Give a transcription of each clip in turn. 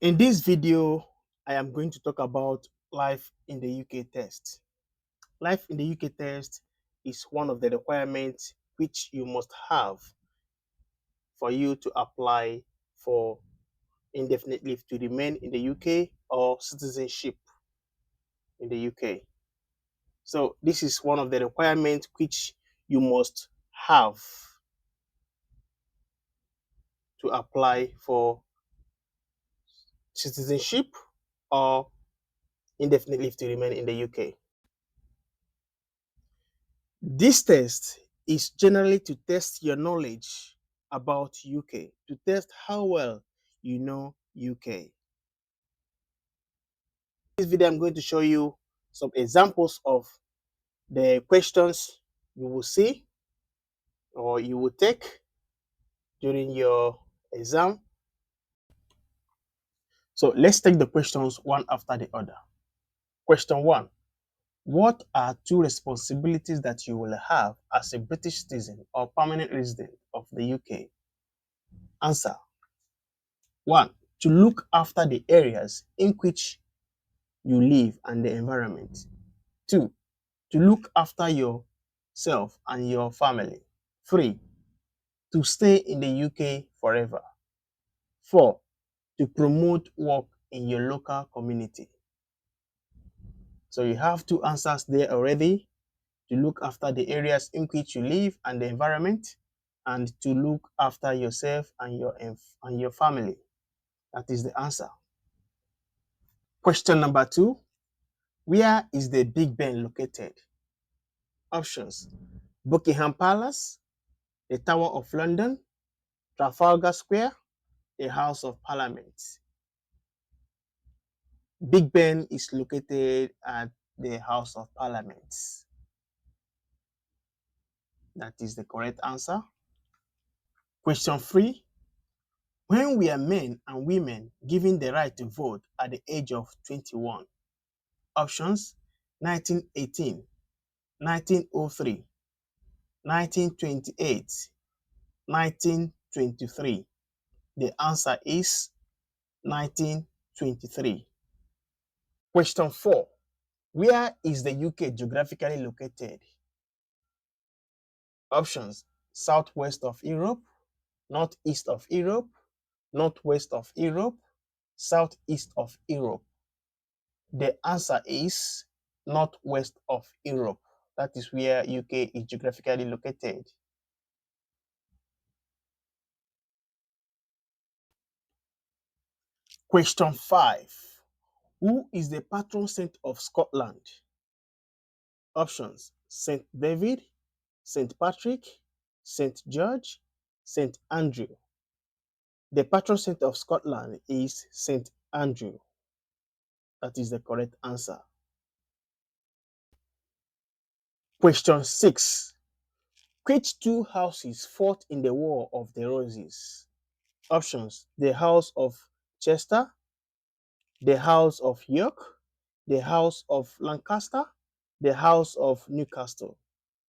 In this video, I am going to talk about life in the UK test. Life in the UK test is one of the requirements which you must have for you to apply for indefinite leave to remain in the UK or citizenship in the UK. So this is one of the requirements which you must have to apply for citizenship or indefinite leave to remain in the UK. This test is generally to test your knowledge about UK, to test how well you know UK. In this video, I'm going to show you some examples of the questions you will see or you will take during your exam. So let's take the questions one after the other. Question one. What are two responsibilities that you will have as a British citizen or permanent resident of the UK? Answer. 1. To look after the areas in which you live and the environment. 2. To look after yourself and your family. 3. To stay in the UK forever. 4. To promote work in your local community. So you have two answers there already. To look after the areas in which you live and the environment, and to look after yourself and your family. That is the answer. Question number 2. Where is the Big Ben located? Options: Buckingham Palace, the Tower of London, Trafalgar Square, the House of Parliament. Big Ben is located at the House of Parliament. That is the correct answer. Question 3. When were men and women given the right to vote at the age of 21? Options: 1918, 1903, 1928, 1923. The answer is 1923. Question 4. Where is the UK geographically located? Options: southwest of Europe, northeast of Europe, northwest of Europe, southeast of Europe. The answer is northwest of Europe. That is where UK is geographically located. Question 5. Who is the patron saint of Scotland? Options: St. David, St. Patrick, St. George, St. Andrew. The patron saint of Scotland is St. Andrew. That is the correct answer. Question 6. Which two houses fought in the War of the Roses? Options: the House of Chester, the House of York, the House of Lancaster, the House of Newcastle.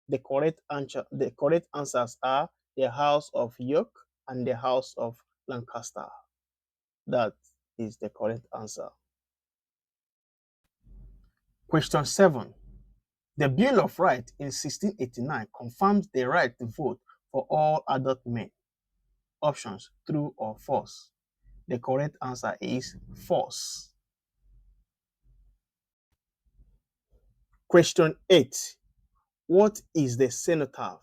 The correct answers are the House of York and the House of Lancaster. That is the correct answer. Question 7. The Bill of Rights in 1689 confirmed the right to vote for all adult men. Options: true or false. The correct answer is false. Question 8. What is the cenotaph?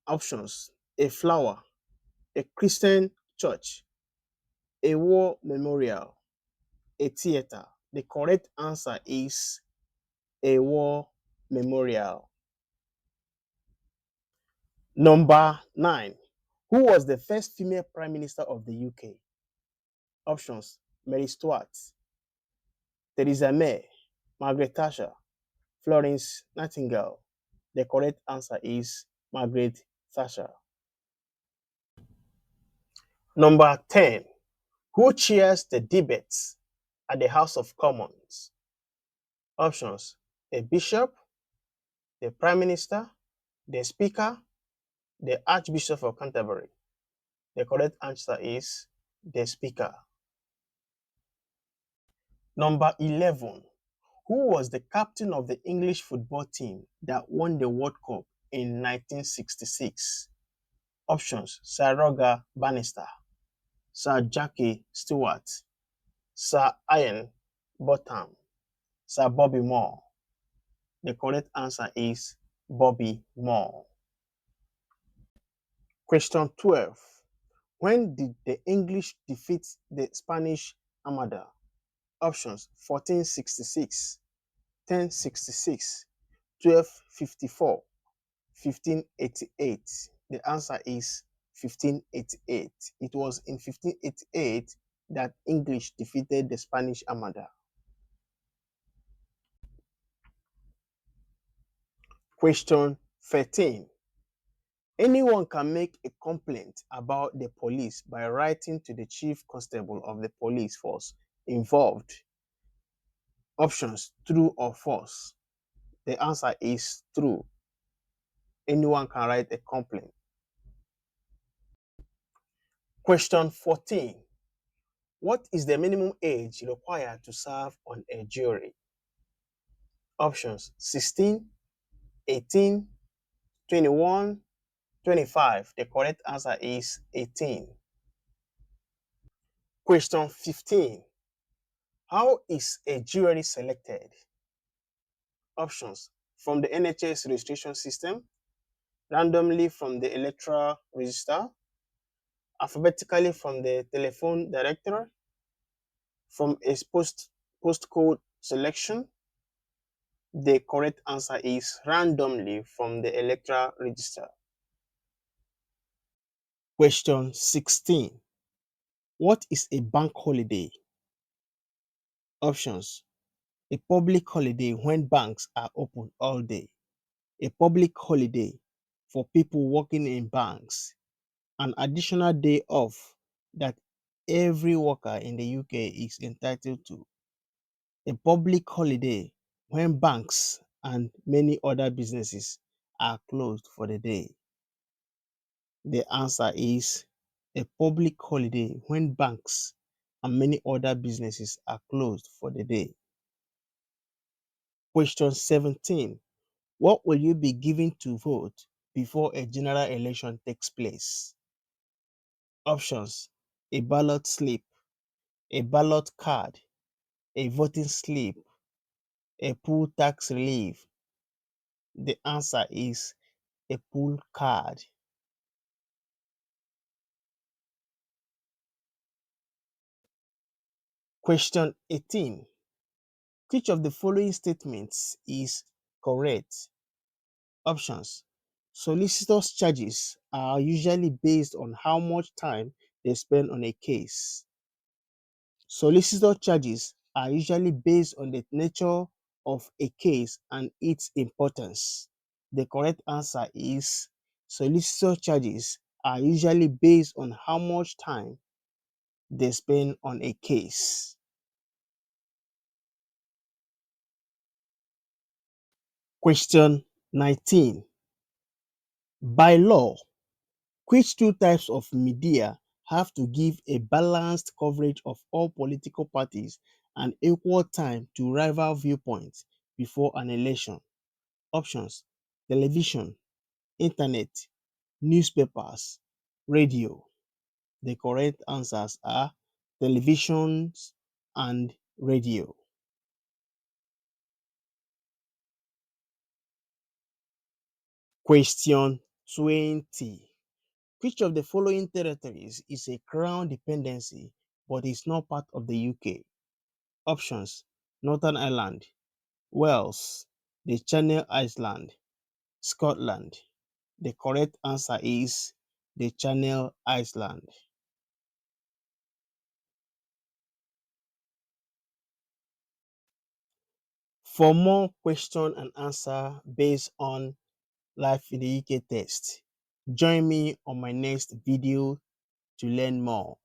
Options: a flower, a Christian church, a war memorial, a theater. The correct answer is a war memorial. Number 9. Who was the first female Prime Minister of the UK? Options: Mary Stuart, Theresa May, Margaret Thatcher, Florence Nightingale. The correct answer is Margaret Thatcher. Number 10. Who chairs the debates at the House of Commons? Options: a bishop, the Prime Minister, the Speaker, the Archbishop of Canterbury. The correct answer is the speaker. Number 11. Who was the captain of the English football team that won the World Cup in 1966? Options: Sir Roger Bannister, Sir Jackie Stewart, Sir Ian Botham, Sir Bobby Moore. The correct answer is Bobby Moore. Question 12. When did the English defeat the Spanish Armada? Options: 1466, 1066, 1254, 1588. The answer is 1588. It was in 1588 that English defeated the Spanish Armada. Question 13. Anyone can make a complaint about the police by writing to the chief constable of the police force involved. Options: true or false. The answer is true. Anyone can write a complaint. Question 14. What is the minimum age required to serve on a jury? Options: 16, 18, 21, 25. The correct answer is 18. Question 15. How is a jury selected? Options: from the NHS registration system, randomly from the electoral register, alphabetically from the telephone directory, from a postcode selection. The correct answer is randomly from the electoral register. Question 16. What is a bank holiday? Options: a public holiday when banks are open all day, a public holiday for people working in banks, an additional day off that every worker in the UK is entitled to, a public holiday when banks and many other businesses are closed for the day. The answer is a public holiday when banks and many other businesses are closed for the day. Question 17. What will you be given to vote before a general election takes place? Options: a ballot slip, a ballot card, a voting slip, a poll tax relief. The answer is a poll card. Question 18. Which of the following statements is correct? Options: solicitors' charges are usually based on how much time they spend on a case. Solicitor charges are usually based on the nature of a case and its importance. The correct answer is solicitor charges are usually based on how much time they spend on a case. Question 19. By law, which two types of media have to give a balanced coverage of all political parties and equal time to rival viewpoints before an election? Options: television, internet, newspapers, radio. The correct answers are televisions and radio. Question 20. Which of the following territories is a crown dependency but is not part of the UK? Options: Northern Ireland, Wales, the Channel Islands, Scotland. The correct answer is the Channel Islands. For more question and answer based on Life in the UK test, join me on my next video to learn more.